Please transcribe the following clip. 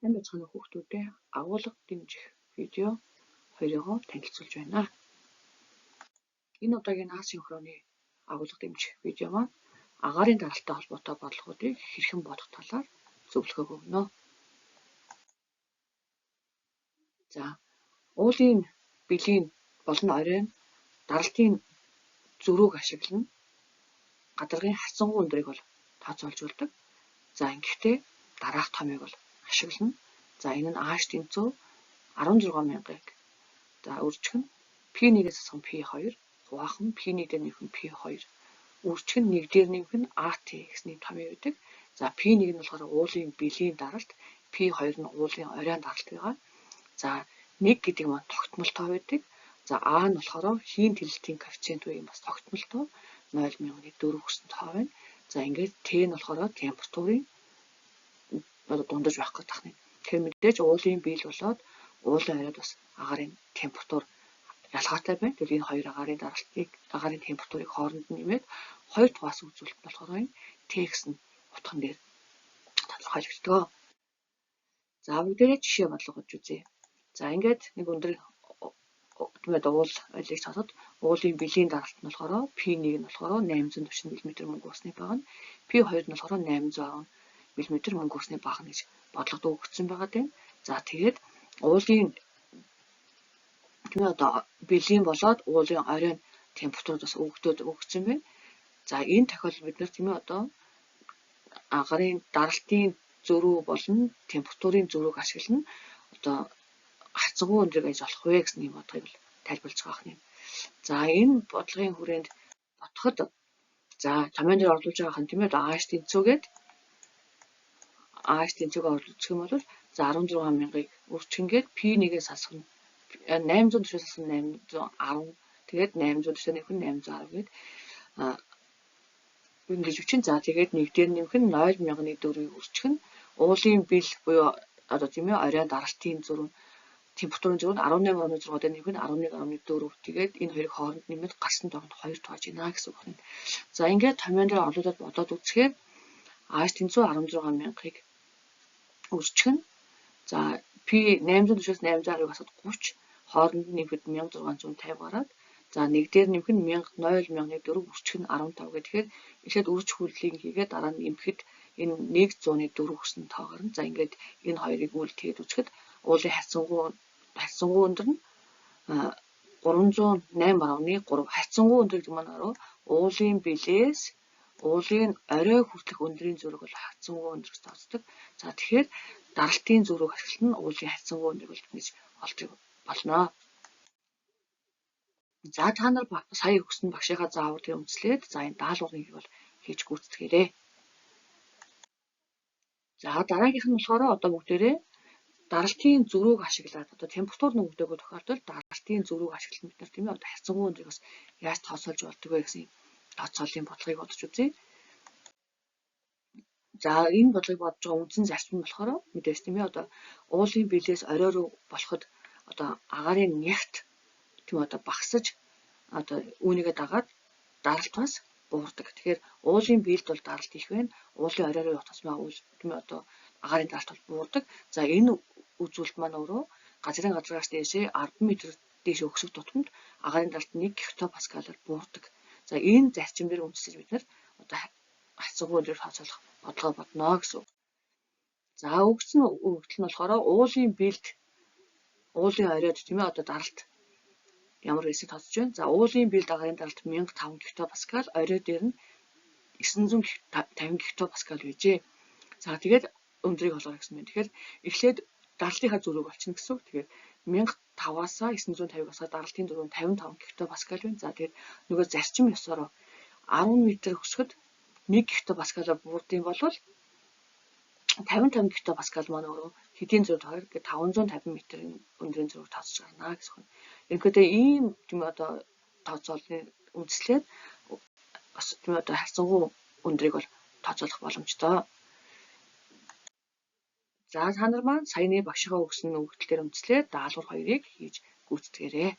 Танд бацхан хүүхдүүдэд агуулга дэмжих видео 2-ыг танилцуулж байна. Энэ удаагийн асинхроны агуулга дэмжих видео маань агаарын даралтай холбоотой бодлогуудыг хэрхэн бодох талаар зөвлөгөө өгнө. За, уулын бэлгийн болон оройн даралтын зөрүүг ашиглан гадаргын хацсангүй өндрийг бол тооцоолж болдог. За, ингэхдээ дараах томыг бол ашиглана. За, энэ нь ааш тэнцүү 16,000-ыг за үржих нь P1-ээс асах P2, хуваахан P1 дээр нэмэх нь P2, үржих нь 1 дээр нэмэх нь AT гэсний томыг үүдэг. За, P1 нь болохоор уулын бэлгийн даралт, P2 нь уулын оройн даралт байгаа. За, 1 гэдэг маань тогтмолтой байдаг. За, А нь болохоор хийн тэлэлтийн коэффициент буюу бас тогтмолтой 0,4 гэсэн тоо байна. За, ингээд Т нь болохоор температурын дундаж байх гэж тахна. Тэгэхээр мэдээж уулын биел болоод уулын оройд бас агаарын температур ялгаатай байна. Тэгэхээр энэ хоёр агаарын даралтыг агаарын температурыг хооронд нь нэмээд хоёр тугаас үзүүлэлт нь болохоор энэ Т гэсэн утхан дээр тодорхойлогддог. За, бүгдээрээ жишээ бодлого гэж үзье. За, ингээд нэг өндөр уул ойлыг цаасад уулын бэлгийн даралт нь болохоор P1 нь болохоор 840 мм мөнгө усны багна. P2 нь болохоор 810 мм мөнгө усны багна гэж бодлогод өгөгдсөн байгаа тийм. За, тэгээд уулын бэлгийн болоод уулын оройн температурд бас өгөгдсөн байна. За, энэ тохиолдолд бид нар тийм агаарын даралтын зөрүү болон температурын зөрүүг ашиглан хацсангүй өндрийг аж болох вэ гэсэн юм бодлогыг тайлбарлаж байгаа юм. За, энэ бодлогын хүрээнд ботход за томьёон дээр оруулж байгаа хэн тийм ааш тэнцүүгээд ааш тэнцүүгээ оруулах юм бол за 16,000-ыг үржихгээд P1-ээс асах нь 840-аас асах нь 810 тэгээд 840-аас нэмэх нь 810 гээд ингэж үчин. За, тэгээд 1 дээр нэмэх нь 0,4-ийг үржих нь уулын бэл буюу оройн даралтын зөрүү температурын зөрүү нь 18.6 дээр нэмэх нь 11.4 тэгээд энэ хоёрыг хооронд нэмээд гарсан тоогонд 2 тоож байна гэсэн үг байна. За, ингээд томьёон дээр оруулаад бодоод үзэхээр ааш тэнцүү 16,000-ыг үржих нь за P 840-аас 810-ыг асаад 30 хооронд нь нэмэхэд 1650 гараад за 1 дээр нэмэх нь 0.4 үржих нь 15 гэхээр эхлээд үрж хүллийг хийгээд дараа нь нэмэхэд энэ 104 гэсэн тоо гарна. За, ингээд энэ хоёрыг үлдээд үзэхэд уулын хацсангүй өндөр нь 308.3 хацсангүй өндөр гэдэг маань уулын бэлээс уулын орой хүртэлх өндрийн зөрүүг бол хацсангүй өндөр гэж тооцдог. За, тэгэхээр даралтын зөрүүг ашиглан уулын хацсангүй өндрийг бол гэж олж болно. За, та нар сая өгсөн багшийнхаа зааврыг үндэслээд за энэ даалгаврыг бол хийж гүйцэтгээрэй. За, дараагийнх нь болохоор бүгдээрээ даралтын зөрүүг ашиглаад температур нь өгдөг тохиолдолд даралтын зөрүүг ашиглан бид нар тийм хацсангүй өндрийг бас яаж тооцоолж болдог вэ гэсэн тооцооллын бодлогыг бодож үзье. За, энэ бодлогыг бодож байгаа үндсэн зарчим нь болохоор мэдээж тийм уулын бэлээс орой руу болоход агаарын нягт тийм багсаж үүнийгээ дагаад даралт бас буурдаг. Тэгэхээр уулын бэлд бол даралт их байна. Уулын орой руу явах тусмаа тийм агаарын даралт бол буурдаг. За, энэ үзүүлэлт маань өөрөө газрын гадаргаас дээшээ 10 м дээш өгсөх тутамд агаарын даралт 1 гектопаскалаар буурдаг. За, энэ зарчим дээр үндэслэж бид нар хацсангүй өндрийг тооцоолох бодлого бодно гэсэн. За, өгсөн өгөгдөл нь болохоор уулын бэлд уулын оройд тийм даралт ямар хэсэг тооцож байна. За, уулын бэлд агаарын даралт 1005 гектопаскал, орой дээр нь 950 гектопаскал байжээ. За, тэгээд өндрийг олгоно гэсэн байна. Тэгэхээр эхлээд даралтынхаа зөрүүг олчихно гэсэн үг. Тэгэхээр 1005-аас 950-аас даралтын зөрүү нь 55 гектопаскал байна. За, тэгээд нөгөө зарчим ёсоор 10 м өсгөхөд 1 гектопаскалаар буурдсан бол 55 гектопаскал маань өөрөө хэдийн зөрүү тохиол 550 м-ийн өндрийн зөрүүг тооцож гарна гэсэн үг. Ингээд ийм тийм тооцооллын үндэслээд бас тийм хацсангүй өндрийг бол тооцоолох боломжтой. За, та нар маань саяны багшийнхаа өгсөн өгөгдлөөр үндэслээд даалгавар 2-ыг хийж гүйцэтгээрэй.